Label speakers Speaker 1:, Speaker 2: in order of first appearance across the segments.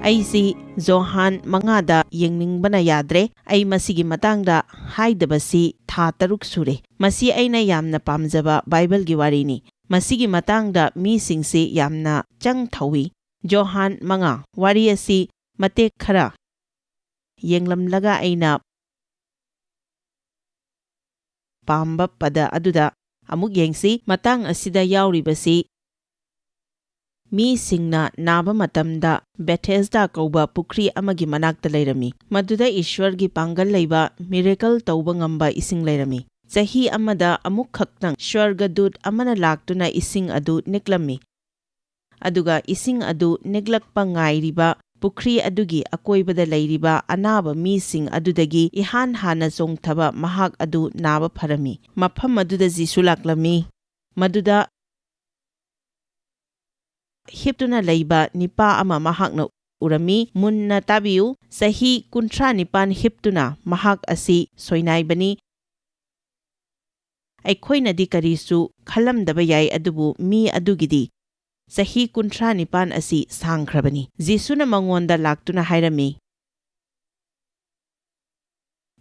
Speaker 1: ꯑꯩꯁꯤ ꯖꯣꯍꯥꯟ ꯃꯉꯥꯗ ꯌꯦꯡꯅꯤꯡꯕꯅ ꯌꯥꯗ꯭ꯔꯦ꯫ ꯑꯩ ꯃꯁꯤꯒꯤ ꯃꯇꯥꯡꯗ ꯍꯥꯏꯗꯕꯁꯤ ꯊꯥ 6 ꯁꯨꯔꯦ꯫ ꯃꯁꯤ ꯑꯩꯅ ꯌꯥꯝꯅ ꯄꯥꯝꯖꯕ ꯕꯥꯏꯕꯜꯒꯤ ꯋꯥꯔꯤꯅꯤ꯫ ꯃꯁꯤꯒꯤ ꯃꯇꯥꯡꯗ ꯃꯤꯁꯤꯡꯁꯤ ꯌꯥꯝꯅ ꯆꯪ-ꯊꯧꯏ꯫ ꯖꯣꯍꯥꯟ 5 ꯋꯥꯔꯤ ꯑꯁꯤ ꯃꯇꯦꯛ ꯈꯔ ꯌꯦꯡꯂꯝꯂꯒ ꯑꯩꯅ ꯄꯥꯝꯕ ꯄꯗ ꯑꯗꯨꯗ ꯑꯃꯨꯛ ꯌꯦꯡꯁꯤ꯫ ꯃꯇꯥꯡ ꯑꯁꯤꯗ ꯌꯥꯎꯔꯤꯕꯁꯤ ꯃꯤꯁꯤꯡꯅ ꯅꯥꯕ ꯃꯇꯝꯗ ꯕꯦꯊꯦꯁꯗꯥ ꯀꯧꯕ ꯄꯨꯈ꯭ꯔꯤ ꯑꯃꯒꯤ ꯃꯅꯥꯛꯇ ꯂꯩꯔꯝꯃꯤ꯫ ꯃꯗꯨꯗ ꯏꯁ꯭ꯋꯔꯒꯤ ꯄꯥꯡꯒꯜ ꯂꯩꯕ ꯃꯤꯔꯦꯀꯜ ꯇꯧꯕ ꯉꯝꯕ ꯏꯁꯤꯡ ꯂꯩꯔꯝꯃꯤ꯫ ꯆꯍꯤ ꯑꯃꯗ ꯑꯃꯨꯛꯈꯛꯇꯪ ꯁ꯭ꯋꯔꯒꯗꯨꯠ ꯑꯃꯅ ꯂꯥꯛꯇꯨꯅ ꯏꯁꯤꯡ ꯑꯗꯨ ꯅꯤꯛꯂꯝꯃꯤ꯫ ꯑꯗꯨꯒ ꯏꯁꯤꯡ ꯑꯗꯨ ꯅꯤꯛꯂꯛꯄ ꯉꯥꯏꯔꯤꯕ ꯄꯨꯈ꯭ꯔꯤ ꯑꯗꯨꯒꯤ ꯑꯀꯣꯏꯕꯗ ꯂꯩꯔꯤꯕ ꯑꯅꯥꯕ ꯃꯤꯁꯤꯡ ꯑꯗꯨꯗꯒꯤ ꯏꯍꯥꯟ ꯍꯥꯟꯅ ꯆꯣꯡꯊꯕ ꯃꯍꯥꯛ ꯑꯗꯨ ꯅꯥꯕ ꯐꯔꯝꯃꯤ꯫ ꯃꯐꯝ ꯑꯗꯨꯗ ꯖꯤꯁꯨ ꯂꯥꯛꯂꯝꯃꯤ꯫ ꯃꯗꯨꯗ ꯍꯤꯞꯇꯨꯅ ꯂꯩꯕ ꯅꯤꯄꯥ ꯑꯃ ꯃꯍꯥꯛꯅ ꯎꯔꯝꯃꯤ꯫ ꯃꯨꯟꯅ ꯇꯥꯕꯤꯌꯨ, ꯆꯍꯤ 39 ꯍꯤꯞꯇꯨꯅ ꯃꯍꯥꯛ ꯑꯁꯤ ꯁꯣꯏꯅꯥꯏꯕꯅꯤ꯫ ꯑꯩꯈꯣꯏꯅꯗꯤ ꯀꯔꯤꯁꯨ ꯈꯜꯂꯝꯗꯕ ꯌꯥꯏ, ꯑꯗꯨꯕꯨ ꯃꯤ ꯑꯗꯨꯒꯤꯗꯤ ꯆꯍꯤ 39 ꯑꯁꯤ ꯁꯥꯡꯈ꯭ꯔꯕꯅꯤ꯫ ꯖꯤꯁꯨꯅ ꯃꯉꯣꯟꯗ ꯂꯥꯛꯇꯨꯅ ꯍꯥꯏꯔꯝꯃꯤ,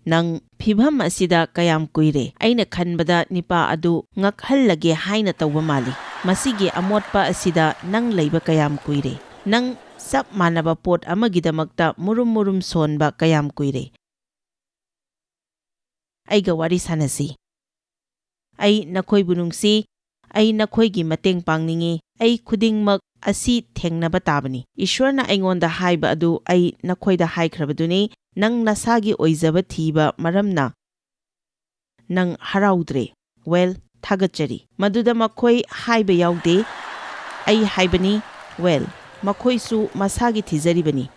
Speaker 1: ꯅꯪ ꯐꯤꯚꯝ ꯑꯁꯤꯗ ꯀꯌꯥꯝ ꯀꯨꯏꯔꯦ? ꯑꯩꯅ ꯈꯟꯕꯗ ꯅꯤꯄꯥ ꯑꯗꯨ ꯉꯛꯍꯜꯂꯒꯦ ꯍꯥꯏꯅ ꯇꯧꯕ ꯃꯥꯜꯂꯤ꯫ ꯃꯁꯤꯒꯤ ꯑꯃꯣꯠꯄ ꯑꯁꯤꯗ ꯅꯪ ꯂꯩꯕ ꯀꯌꯥꯝ ꯀꯨꯏꯔꯦ? ꯅꯪ ꯆꯞ ꯃꯥꯟꯅꯕ ꯄꯣꯠ ꯑꯃꯒꯤꯗꯃꯛꯇ ꯃꯨꯔꯨꯝ ꯁꯣꯟꯕ ꯀꯌꯥꯝ ꯀꯨꯏꯔꯦ? ꯑꯩꯒ ꯋꯥꯔꯤ ꯁꯥꯟꯅꯁꯤ꯫ ꯑꯩ ꯅꯈꯣꯏꯕꯨ ꯅꯨꯡꯁꯤ꯫ ꯑꯩ ꯅꯈꯣꯏꯒꯤ ꯃꯇꯦꯡ ꯄꯥꯡꯅꯤꯡꯏ꯫ ꯑꯩ ꯈꯨꯗꯤꯡꯃꯛ ꯑꯁꯤ ꯊꯦꯡꯅꯕ ꯇꯥꯕꯅꯤ꯫ ꯏꯁ꯭ꯋꯔꯅ ꯑꯩꯉꯣꯟꯗ ꯍꯥꯏꯕ ꯑꯗꯨ ꯑꯩ ꯅꯈꯣꯏꯗ ꯍꯥꯏꯈ꯭ꯔꯕꯗꯨꯅꯤ꯫ ꯅꯪ ꯅꯁꯥꯒꯤ ꯑꯣꯏꯖꯕ ꯊꯤꯕ ꯃꯔꯝꯅ ꯅꯪ ꯍꯔꯥꯎꯗ꯭ꯔꯦ꯫ ꯋꯦꯜ, ꯊꯥꯒꯠꯆꯔꯤ꯫ ꯃꯗꯨꯗ ꯃꯈꯣꯏ ꯍꯥꯏꯕ ꯌꯥꯎꯗꯦ꯫ ꯑꯩ ꯍꯥꯏꯕꯅꯤ, ꯋꯦꯜ, ꯃꯈꯣꯏꯁꯨ ꯃꯁꯥꯒꯤ ꯊꯤꯖꯔꯤꯕꯅꯤ꯫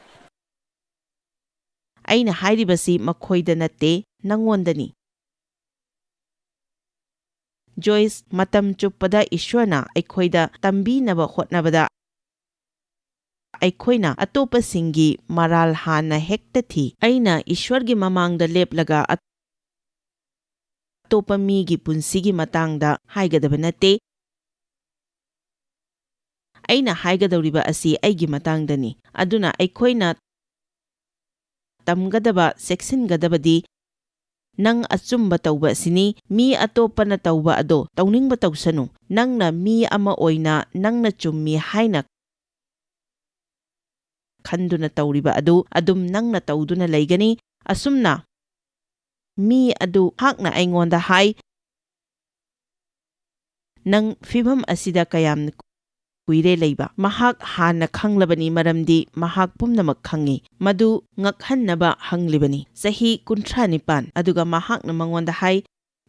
Speaker 1: ꯑꯩꯅ ꯍꯥꯏꯔꯤꯕꯁꯤ ꯃꯈꯣꯏꯗ ꯅꯠꯇꯦ, ꯅꯪꯉꯣꯟꯗꯅꯤ꯫ ꯖꯣꯏꯁ, ꯃꯇꯝ ꯆꯨꯞꯄꯗ ꯏꯁ꯭ꯋꯔꯅ ꯑꯩꯈꯣꯏꯗ ꯇꯝꯕꯤꯅꯕ ꯍꯣꯠꯅꯕꯗ ꯑꯩꯈꯣꯏꯅ ꯑꯇꯣꯞꯄꯁꯤꯡꯒꯤ ꯃꯔꯥꯜ ꯍꯥꯟꯅ ꯍꯦꯛꯇ ꯊꯤ꯫ ꯑꯩꯅ ꯏꯁ꯭ꯋꯔꯒꯤ ꯃꯃꯥꯡꯗ ꯂꯦꯞꯂꯒ ꯑꯇꯣꯞꯄ ꯃꯤꯒꯤ ꯄꯨꯟꯁꯤꯒꯤ ꯃꯇꯥꯡꯗ ꯍꯥꯏꯒꯗꯕ ꯅꯠꯇꯦ꯫ ꯑꯩꯅ ꯍꯥꯏꯒꯗꯧꯔꯤꯕ ꯑꯁꯤ ꯑꯩꯒꯤ ꯃꯇꯥꯡꯗꯅꯤ꯫ ꯑꯗꯨꯅ ꯑꯩꯈꯣꯏꯅ ꯇꯝꯒꯗꯕ, ꯆꯦꯛꯁꯤꯟꯒꯗꯕꯗꯤ ꯅꯪ ꯑꯆꯨꯝꯕ ꯇꯧꯕ ꯑꯁꯤꯅꯤ꯫ ꯃꯤ ꯑꯇꯣꯞꯄꯅ ꯇꯧꯕ ꯑꯗꯣ ꯇꯧꯅꯤꯡꯕ ꯇꯧꯁꯅꯨ꯫ ꯅꯪꯅ ꯃꯤ ꯑꯃ ꯑꯣꯏꯅ ꯅꯪꯅ ꯆꯨꯝꯃꯤ ꯍꯥꯏꯅ ꯈꯟꯗꯨꯅ ꯇꯧꯔꯤꯕ ꯑꯗꯨ ꯑꯗꯨꯝ ꯅꯪꯅ ꯇꯧꯗꯨꯅ ꯂꯩꯒꯅꯤ꯫ ꯑꯁꯨꯝꯅ ꯃꯤ ꯑꯗꯨ ꯃꯍꯥꯛꯅ ꯑꯩꯉꯣꯟꯗ ꯍꯥꯏ, ꯅꯪ ꯐꯤꯚꯝ ꯑꯁꯤꯗ ꯀꯌꯥꯝ ꯀꯨꯏꯔꯦ ꯂꯩꯕ? ꯃꯍꯥꯛ ꯍꯥꯟꯅ ꯈꯪꯂꯕꯅꯤ, ꯃꯔꯝꯗꯤ ꯃꯍꯥꯛ ꯄꯨꯝꯅꯃꯛ ꯈꯪꯏ꯫ ꯃꯗꯨ ꯉꯛꯍꯟꯅꯕ ꯍꯪꯂꯤꯕꯅꯤ꯫ ꯆꯍꯤ 39꯫ ꯑꯗꯨꯒ ꯃꯍꯥꯛꯅ ꯃꯉꯣꯟꯗ ꯍꯥꯏ,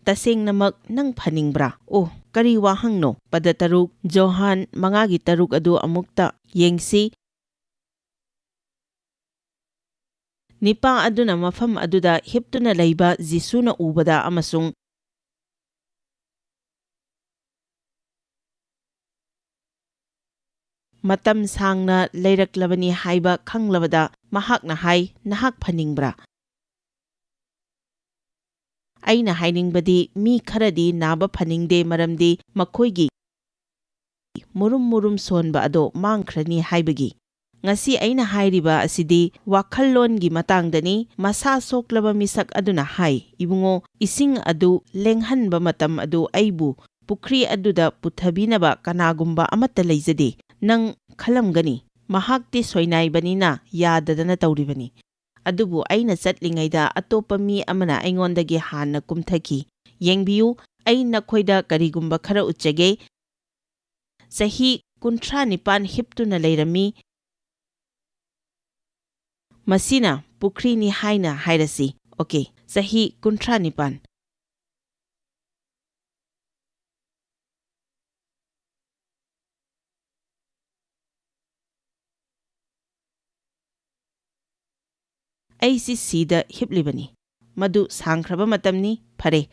Speaker 1: ꯇꯁꯦꯡꯅꯃꯛ ꯅꯪ ꯐꯅꯤꯡꯕ꯭ꯔꯥ? ꯑꯣ, ꯀꯔꯤ ꯋꯥꯍꯪꯅꯣ? ꯄꯗ 3, ꯖꯣꯍꯥꯟ 5:3 ꯑꯗꯨ ꯑꯃꯨꯛꯇ ꯌꯦꯡꯁꯤ꯫ ꯅꯤꯄꯥ ꯑꯗꯨꯅ ꯃꯐꯝ ꯑꯗꯨꯗ ꯍꯤꯞꯇꯨꯅ ꯂꯩꯕ ꯖꯤꯁꯨꯅ ꯎꯕꯗ ꯑꯃꯁꯨꯡ ꯃꯇꯝ ꯁꯥꯡꯅ ꯂꯩꯔꯛꯂꯕꯅꯤ ꯍꯥꯏꯕ ꯈꯪꯂꯕꯗ ꯃꯍꯥꯛꯅ ꯍꯥꯏ, ꯅꯍꯥꯛ ꯐꯅꯤꯡꯕ꯭ꯔꯥ? ꯑꯩꯅ ꯍꯥꯏꯅꯤꯡꯕꯗꯤ ꯃꯤ ꯈꯔꯗꯤ ꯅꯥꯕ ꯐꯅꯤꯡꯗꯦ, ꯃꯔꯝꯗꯤ ꯃꯈꯣꯏꯒꯤ ꯃꯨꯔꯨꯝ ꯁꯣꯟꯕ ꯑꯗꯣ ꯃꯥꯡꯈ꯭ꯔꯅꯤ ꯍꯥꯏꯕꯒꯤ꯫ ꯉꯁꯤ ꯑꯩꯅ ꯍꯥꯏꯔꯤꯕ ꯑꯁꯤꯗꯤ ꯋꯥꯈꯜꯂꯣꯟꯒꯤ ꯃꯇꯥꯡꯗꯅꯤ꯫ ꯃꯁꯥ ꯁꯣꯛꯂꯕ ꯃꯤꯁꯛ ꯑꯗꯨꯅ ꯍꯥꯏ, ꯏꯕꯨꯡꯉꯣ, ꯏꯁꯤꯡ ꯑꯗꯨ ꯂꯦꯡꯍꯟꯕ ꯃꯇꯝ ꯑꯗꯨ ꯑꯩꯕꯨ ꯄꯨꯈ꯭ꯔꯤ ꯑꯗꯨꯗ ꯄꯨꯊꯕꯤꯅꯕ ꯀꯅꯥꯒꯨꯝꯕ ꯑꯃꯠꯇ ꯂꯩꯖꯗꯦ꯫ ꯅꯪ ꯈꯜꯂꯝꯒꯅꯤ, ꯃꯍꯥꯛꯇꯤ ꯁꯣꯏꯅꯥꯏꯕꯅꯤꯅ ꯌꯥꯗꯗꯅ ꯇꯧꯔꯤꯕꯅꯤ꯫ ꯑꯗꯨꯕꯨ ꯑꯩꯅ ꯆꯠꯂꯤꯉꯩꯗ ꯑꯇꯣꯞꯄ ꯃꯤ ꯑꯃꯅ ꯑꯩꯉꯣꯟꯗꯒꯤ ꯍꯥꯟꯅ ꯀꯨꯝꯊꯈꯤ꯫ ꯌꯦꯡꯕꯤꯌꯨ, ꯑꯩ ꯅꯈꯣꯏꯗ ꯀꯔꯤꯒꯨꯝꯕ ꯈꯔ ꯎꯠꯆꯒꯦ꯫ ꯆꯍꯤ 39 ꯍꯤꯞꯇꯨꯅ ꯂꯩꯔꯝꯃꯤ꯫ ꯃꯁꯤꯅ ꯄꯨꯈ꯭ꯔꯤꯅꯤ ꯍꯥꯏꯅ ꯍꯥꯏꯔꯁꯤ꯫ ꯑꯣꯀꯦ, ꯆꯍꯤ 39꯫ ꯑꯩꯁꯤ ꯁꯤꯗ ꯍꯤꯞꯂꯤꯕꯅꯤ꯫ ꯃꯗꯨ ꯁꯥꯡꯈ꯭ꯔꯕ ꯃꯇꯝꯅꯤ꯫ ꯐꯔꯦ,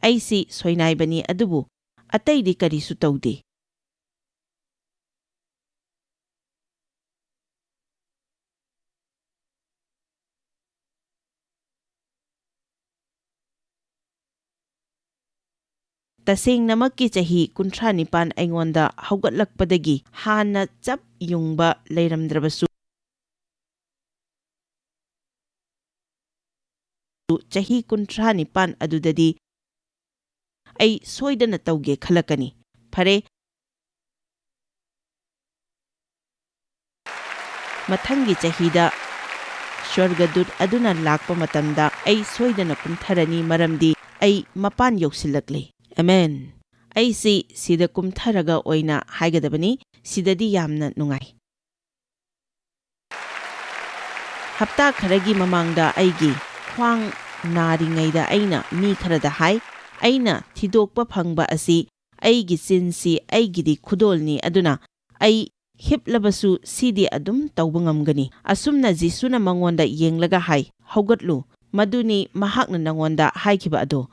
Speaker 1: ꯑꯩꯁꯤ ꯁꯣꯏꯅꯥꯏꯕꯅꯤ, ꯑꯗꯨꯕꯨ ꯑꯇꯩꯗꯤ ꯀꯔꯤꯁꯨ ꯇꯧꯗꯦ꯫ ꯇꯁꯦꯡꯅꯃꯛꯀꯤ ꯆꯍꯤ 39 ꯑꯩꯉꯣꯟꯗ ꯍꯧꯒꯠꯂꯛꯄꯗꯒꯤ ꯍꯥꯟꯅ ꯆꯞ ꯌꯨꯡꯕ ꯂꯩꯔꯝꯗ꯭ꯔꯕꯁꯨ ꯆꯍꯤ 39 ꯑꯗꯨꯗꯗꯤ ꯑꯩ ꯁꯣꯏꯗꯅ ꯇꯧꯒꯦ ꯈꯜꯂꯛꯀꯅꯤ꯫ ꯐꯔꯦ, ꯃꯊꯪꯒꯤ ꯆꯍꯤꯗ ꯁ꯭ꯋꯔꯒꯗꯨꯠ ꯑꯗꯨꯅ ꯂꯥꯛꯄ ꯃꯇꯝꯗ ꯑꯩ ꯁꯣꯏꯗꯅ ꯀꯨꯝꯊꯔꯅꯤ ꯃꯔꯝꯗꯤ ꯑꯩ ꯃꯄꯥꯟ ꯌꯧꯁꯤꯜꯂꯛꯂꯦ꯫ ꯑꯃꯦꯟ꯫ ꯑꯩꯁꯤ ꯁꯤꯗ ꯀꯨꯝꯊꯔꯒ ꯑꯣꯏꯅ ꯍꯥꯏꯒꯗꯕꯅꯤ꯫ ꯁꯤꯗꯗꯤ ꯌꯥꯝꯅ ꯅꯨꯡꯉꯥꯏ꯫ ꯍꯞꯇꯥ ꯈꯔꯒꯤ ꯃꯃꯥꯡꯗ ꯑꯩꯒꯤ ꯈ꯭ꯋꯥꯡ ꯅꯥꯔꯤꯉꯩꯗ ꯑꯩꯅ ꯃꯤ ꯈꯔꯗ ꯍꯥꯏ, ꯑꯩꯅ ꯊꯤꯗꯣꯛꯄ ꯐꯪꯕ ꯑꯁꯤ ꯑꯩꯒꯤ ꯆꯤꯟꯁꯤ ꯑꯩꯒꯤꯗꯤ ꯈꯨꯗꯣꯜꯅꯤ, ꯑꯗꯨꯅ ꯑꯩ ꯍꯤꯞꯂꯕꯁꯨ ꯁꯤꯗꯤ ꯑꯗꯨꯝ ꯇꯧꯕ ꯉꯝꯒꯅꯤ꯫ ꯑꯁꯨꯝꯅ ꯖꯤꯁꯨꯅ ꯃꯉꯣꯟꯗ ꯌꯦꯡꯂꯒ ꯍꯥꯏ, ꯍꯧꯒꯠꯂꯨ, ꯃꯗꯨꯅꯤ ꯃꯍꯥꯛꯅ ꯅꯉꯣꯟꯗ ꯍꯥꯏꯈꯤꯕ ꯑꯗꯣ꯫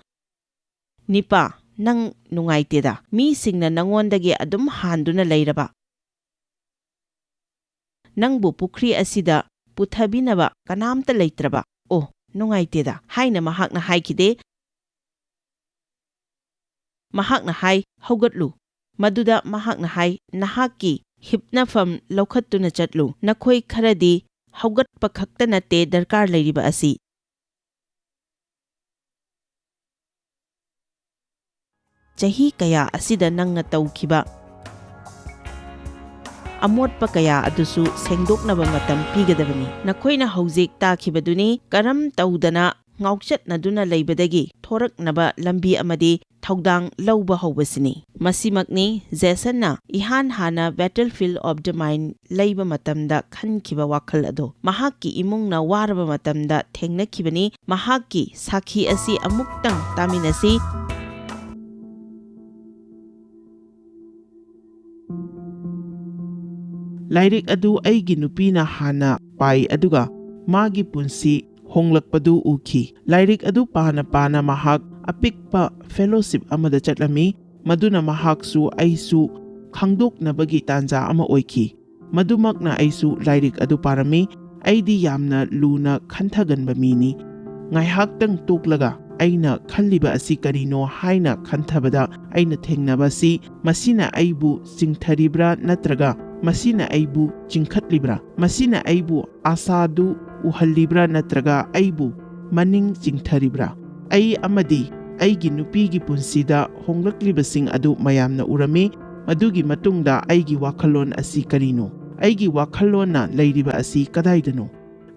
Speaker 1: ꯅꯤꯄꯥ, ꯅꯪ ꯅꯨꯡꯉꯥꯏꯇꯦꯗ, ꯃꯤꯁꯤꯡꯅ ꯅꯉꯣꯟꯗꯒꯤ ꯑꯗꯨꯝ ꯍꯥꯟꯗꯨꯅ ꯂꯩꯔꯕ ꯅꯪꯕꯨ ꯄꯨꯈ꯭ꯔꯤ ꯑꯁꯤꯗ ꯄꯨꯊꯕꯤꯅꯕ ꯀꯅꯥꯝꯇ ꯂꯩꯇ꯭ꯔꯕ? ꯑꯣ, ꯅꯨꯡꯉꯥꯏꯇꯦꯗ ꯍꯥꯏꯅ ꯃꯍꯥꯛꯅ ꯍꯥꯏꯈꯤꯗꯦ꯫ ꯃꯍꯥꯛꯅ ꯍꯥꯏ, ꯍꯧꯒꯠꯂꯨ꯫ ꯃꯗꯨꯗ ꯃꯍꯥꯛꯅ ꯍꯥꯏ, ꯅꯍꯥꯛꯀꯤ ꯍꯤꯞꯅꯐꯝ ꯂꯧꯈꯠꯇꯨꯅ ꯆꯠꯂꯨ꯫ ꯅꯈꯣꯏ ꯈꯔꯗꯤ ꯍꯧꯒꯠꯄ ꯈꯛꯇ ꯅꯠꯇꯦ ꯗꯔꯀꯥꯔ ꯂꯩꯔꯤꯕ ꯑꯁꯤ꯫ ꯆꯍꯤ ꯀꯌꯥ ꯑꯁꯤꯗ ꯅꯪꯅ ꯇꯧꯈꯤꯕ ꯑꯃꯣꯠꯄ ꯀꯌꯥ ꯑꯗꯨꯁꯨ ꯁꯦꯡꯗꯣꯛꯅꯕ ꯃꯇꯝ ꯄꯤꯒꯗꯕꯅꯤ꯫ ꯅꯈꯣꯏꯅ ꯍꯧꯖꯤꯛ ꯇꯥꯈꯤꯕꯗꯨꯅꯤ ꯀꯔꯝ ꯇꯧꯗꯅ ꯉꯥꯎꯆꯠꯅꯗꯨꯅ ꯂꯩꯕꯗꯒꯤ ꯊꯣꯔꯛꯅꯕ ꯂꯝꯕꯤ ꯑꯃꯗꯤ ꯊꯧꯗꯥꯡ ꯂꯧꯕ ꯍꯧꯕꯁꯤꯅꯤ꯫ ꯃꯁꯤꯃꯛꯅꯤ ꯖꯦꯁꯟꯅ ꯏꯍꯥꯟ ꯍꯥꯟꯅ ꯕꯦꯇꯜꯐꯤꯜꯗ ꯑꯣꯐ ꯗ ꯃꯥꯏꯟ ꯂꯩꯕ ꯃꯇꯝꯗ ꯈꯟꯈꯤꯕ ꯋꯥꯈꯜ ꯑꯗꯣ ꯃꯍꯥꯛꯀꯤ ꯏꯃꯨꯡꯅ ꯋꯥꯔꯕ ꯃꯇꯝꯗ ꯊꯦꯡꯅꯈꯤꯕꯅꯤ꯫ ꯃꯍꯥꯛꯀꯤ ꯁꯥꯈꯤ ꯑꯁꯤ ꯑꯃꯨꯛꯇꯪ ꯇꯥꯃꯤꯟꯅꯁꯤ꯫
Speaker 2: ꯂꯥꯏꯔꯤꯛ ꯑꯗꯨ ꯑꯩꯒꯤ ꯅꯨꯄꯤꯅ ꯍꯥꯟꯅ ꯄꯥꯏ ꯑꯗꯨꯒ ꯃꯥꯒꯤ ꯄꯨꯟꯁꯤ ꯍꯣꯡꯂꯛꯄꯗꯨ ꯎꯈꯤ꯫ ꯂꯥꯏꯔꯤꯛ ꯑꯗꯨ ꯄꯥꯅ ꯄꯥꯅ ꯃꯍꯥꯛ ꯑꯄꯤꯛꯄ ꯐꯦꯂꯣꯁꯤꯞ ꯑꯃꯗ ꯆꯠꯂꯝꯃꯤ, ꯃꯗꯨꯅ ꯃꯍꯥꯛꯁꯨ ꯑꯩꯁꯨ ꯈꯪꯗꯣꯛꯅꯕꯒꯤ ꯇꯥꯟꯖꯥ ꯑꯃ ꯑꯣꯏꯈꯤ꯫ ꯃꯗꯨꯃꯛꯅ ꯑꯩꯁꯨ ꯂꯥꯏꯔꯤꯛ ꯑꯗꯨ ꯄꯥꯔꯝꯃꯤ꯫ ꯑꯩꯗꯤ ꯌꯥꯝꯅ ꯂꯨꯅ ꯈꯟꯊꯒꯟꯕ ꯃꯤꯅꯤ꯫ ꯉꯥꯏꯍꯥꯛꯇꯪ ꯇꯣꯛꯂꯒ ꯑꯩꯅ ꯈꯜꯂꯤꯕ ꯑꯁꯤ ꯀꯔꯤꯅꯣ ꯍꯥꯏꯅ ꯈꯟꯊꯕꯗ ꯑꯩꯅ ꯊꯦꯡꯅꯕꯁꯤ ꯃꯁꯤꯅ ꯑꯩꯕꯨ ꯆꯤꯡꯊꯔꯤꯕ꯭ꯔꯥ ꯅꯠꯇ꯭ꯔꯒ ꯃꯁꯤꯅ ꯑꯩꯕꯨ ꯆꯤꯡꯈꯠꯂꯤꯕ꯭ꯔꯥ? ꯃꯁꯤꯅ ꯑꯩꯕꯨ ꯑꯥꯁꯥꯗꯨ ꯎꯍꯜꯂꯤꯕ꯭ꯔꯥ ꯅꯠꯇ꯭ꯔꯒ ꯑꯩꯕꯨ ꯃꯅꯤꯡ ꯆꯤꯡꯊꯔꯤꯕ꯭ꯔꯥ? ꯑꯩ ꯑꯃꯗꯤ ꯑꯩꯒꯤ ꯅꯨꯄꯤꯒꯤ ꯄꯨꯟꯁꯤꯗ ꯍꯣꯡꯂꯛꯂꯤꯕꯁꯤꯡ ꯑꯗꯨ ꯃꯌꯥꯝꯅ ꯎꯔꯝꯃꯤ꯫ ꯃꯗꯨꯒꯤ ꯃꯇꯨꯡꯗ ꯑꯩꯒꯤ ꯋꯥꯈꯜꯂꯣꯟ ꯑꯁꯤ ꯀꯔꯤꯅꯣ? ꯑꯩꯒꯤ ꯋꯥꯈꯜꯂꯣꯟꯅ ꯂꯩꯔꯤꯕ ꯑꯁꯤ ꯀꯗꯥꯏꯗꯅꯣ?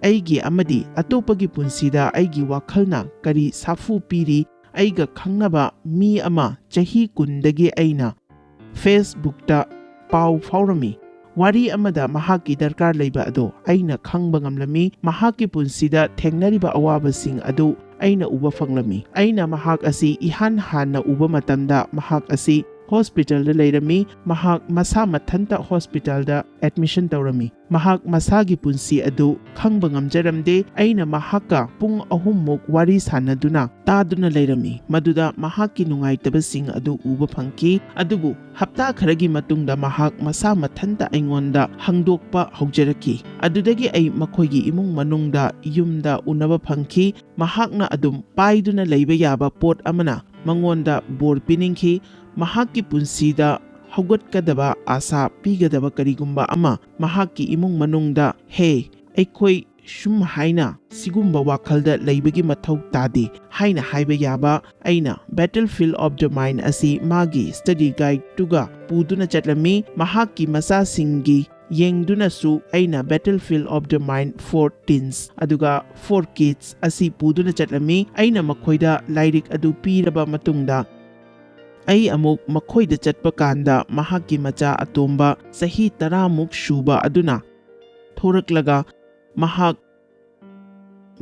Speaker 2: ꯑꯩꯒꯤ ꯑꯃꯗꯤ ꯑꯇꯣꯞꯄꯒꯤ ꯄꯨꯟꯁꯤꯗ ꯑꯩꯒꯤ ꯋꯥꯈꯜꯅ ꯀꯔꯤ ꯁꯥꯐꯨ ꯄꯤꯔꯤ? ꯑꯩꯒ ꯈꯪꯅꯕ ꯃꯤ ꯑꯃ ꯆꯍꯤ 10ꯗꯒꯤ ꯑꯩꯅ ꯐꯦꯁꯕꯨꯛꯇ ꯄꯥꯎ ꯐꯥꯎꯔꯝꯃꯤ꯫ ꯋꯥꯔꯤ ꯑꯃꯗ ꯃꯍꯥꯛꯀꯤ ꯗꯔꯀꯥꯔ ꯂꯩꯕ ꯑꯗꯣ ꯑꯩꯅ ꯈꯪꯕ ꯉꯝꯂꯝꯃꯤ꯫ ꯃꯍꯥꯛꯀꯤ ꯄꯨꯟꯁꯤꯗ ꯊꯦꯡꯅꯔꯤꯕ ꯑꯋꯥꯕꯁꯤꯡ ꯑꯗꯨ ꯑꯩꯅ ꯎꯕ ꯐꯪꯂꯝꯃꯤ꯫ ꯑꯩꯅ ꯃꯍꯥꯛ ꯑꯁꯤ 이한 ꯍꯥꯟꯅ ꯎꯕ ꯃꯇꯝꯗ ꯃꯍꯥꯛ ꯑꯁꯤ ꯍꯣꯁꯄꯤꯇꯥꯜꯗ ꯂꯩꯔꯝꯃꯤ꯫ ꯃꯍꯥꯛ ꯃꯁꯥ ꯃꯊꯟꯇ ꯍꯣꯁꯄꯤꯇꯥꯜꯗ ꯑꯦꯗꯃꯤꯁꯟ ꯇꯧꯔꯝꯃꯤ꯫ ꯃꯍꯥꯛ ꯃꯁꯥꯒꯤ ꯄꯨꯟꯁꯤ ꯑꯗꯨ ꯈꯪꯕ ꯉꯝꯖꯔꯝꯗꯦ꯫ ꯑꯩꯅ ꯃꯍꯥꯛꯀ ꯄꯨꯡ 3ꯃꯨꯛ ꯋꯥꯔꯤ ꯁꯥꯟꯅꯗꯨꯅ ꯇꯥꯗꯨꯅ ꯂꯩꯔꯝꯃꯤ, ꯃꯗꯨꯗ ꯃꯍꯥꯛꯀꯤ ꯅꯨꯡꯉꯥꯏꯇꯕꯁꯤꯡ ꯑꯗꯨ ꯎꯕ ꯐꯪꯈꯤ꯫ ꯑꯗꯨꯕꯨ ꯍꯞꯇꯥ ꯈꯔꯒꯤ ꯃꯇꯨꯡꯗ ꯃꯍꯥꯛ ꯃꯁꯥ ꯃꯊꯟꯇ ꯑꯩꯉꯣꯟꯗ ꯍꯪꯗꯣꯛꯄ ꯍꯧꯖꯔꯛꯈꯤ꯫ ꯑꯗꯨꯗꯒꯤ ꯑꯩ ꯃꯈꯣꯏꯒꯤ ꯏꯃꯨꯡ ꯃꯅꯨꯡꯗ ꯌꯨꯝꯗ ꯎꯅꯕ ꯐꯪꯈꯤ꯫ ꯃꯍꯥꯛꯅ ꯑꯗꯨꯝ ꯄꯥꯏꯗꯨꯅ ꯂꯩꯕ ꯌꯥꯕ ꯄꯣꯠ ꯑꯃꯅ ꯃꯉꯣꯟꯗ ꯕꯣꯔ ꯄꯤꯅꯤꯡꯈꯤ꯫ ꯃꯍꯥꯛꯀꯤ ꯄꯨꯟꯁꯤꯗ ꯍꯧꯒꯠꯀꯗꯕ ꯑꯥꯁꯥ ꯄꯤꯒꯗꯕ ꯀꯔꯤꯒꯨꯝꯕ ꯑꯃ ꯃꯍꯥꯛꯀꯤ ꯏꯃꯨꯡ ꯃꯅꯨꯡꯗ ꯍꯦ, ꯑꯩꯈꯣꯏ ꯁꯨꯝ ꯍꯥꯏꯅ ꯁꯤꯒꯨꯝꯕ ꯋꯥꯈꯜꯗ ꯂꯩꯕꯒꯤ ꯃꯊꯧ ꯇꯥꯗꯦ ꯍꯥꯏꯅ ꯍꯥꯏꯕ ꯌꯥꯕ꯫ ꯑꯩꯅ ꯕꯦꯇꯜꯐꯤꯜꯗ ꯑꯣꯐ ꯗ ꯃꯥꯏꯟ ꯑꯁꯤ ꯃꯥꯒꯤ ꯁ꯭ꯇꯗꯤ ꯒꯥꯏꯗꯇꯨꯒ ꯄꯨꯗꯨꯅ ꯆꯠꯂꯝꯃꯤ꯫ ꯃꯍꯥꯛꯀꯤ ꯃꯆꯥꯁꯤꯡꯒꯤ ꯌꯦꯡꯗꯨꯅꯁꯨ ꯑꯩꯅ ꯕꯦꯇꯜꯐꯤꯜꯗ of the mind four tins ꯑꯗꯨꯒ ꯐꯣꯔ ꯀꯤഡꯁ ꯑꯁꯤ ꯄꯨꯗꯨꯅ ꯆꯠꯂꯝꯃꯤ꯫ ꯑꯩꯅ ꯃꯈꯣꯏꯗ ꯂꯥꯏꯔꯤꯛ ꯑꯗꯨ ꯄꯤꯔꯕ ꯃꯇꯨꯡꯗ ꯑꯩ ꯑꯃꯨꯛ ꯃꯈꯣꯏꯗ ꯆꯠꯄ ꯀꯥꯟꯗ ꯃꯍꯥꯛꯀꯤ ꯃꯆꯥ ꯑꯇꯣꯝꯕ ꯆꯍꯤ 10ꯃꯨꯛ ꯁꯨꯕ ꯑꯗꯨꯅ ꯊꯣꯔꯛꯂꯒ ꯃꯍꯥꯛ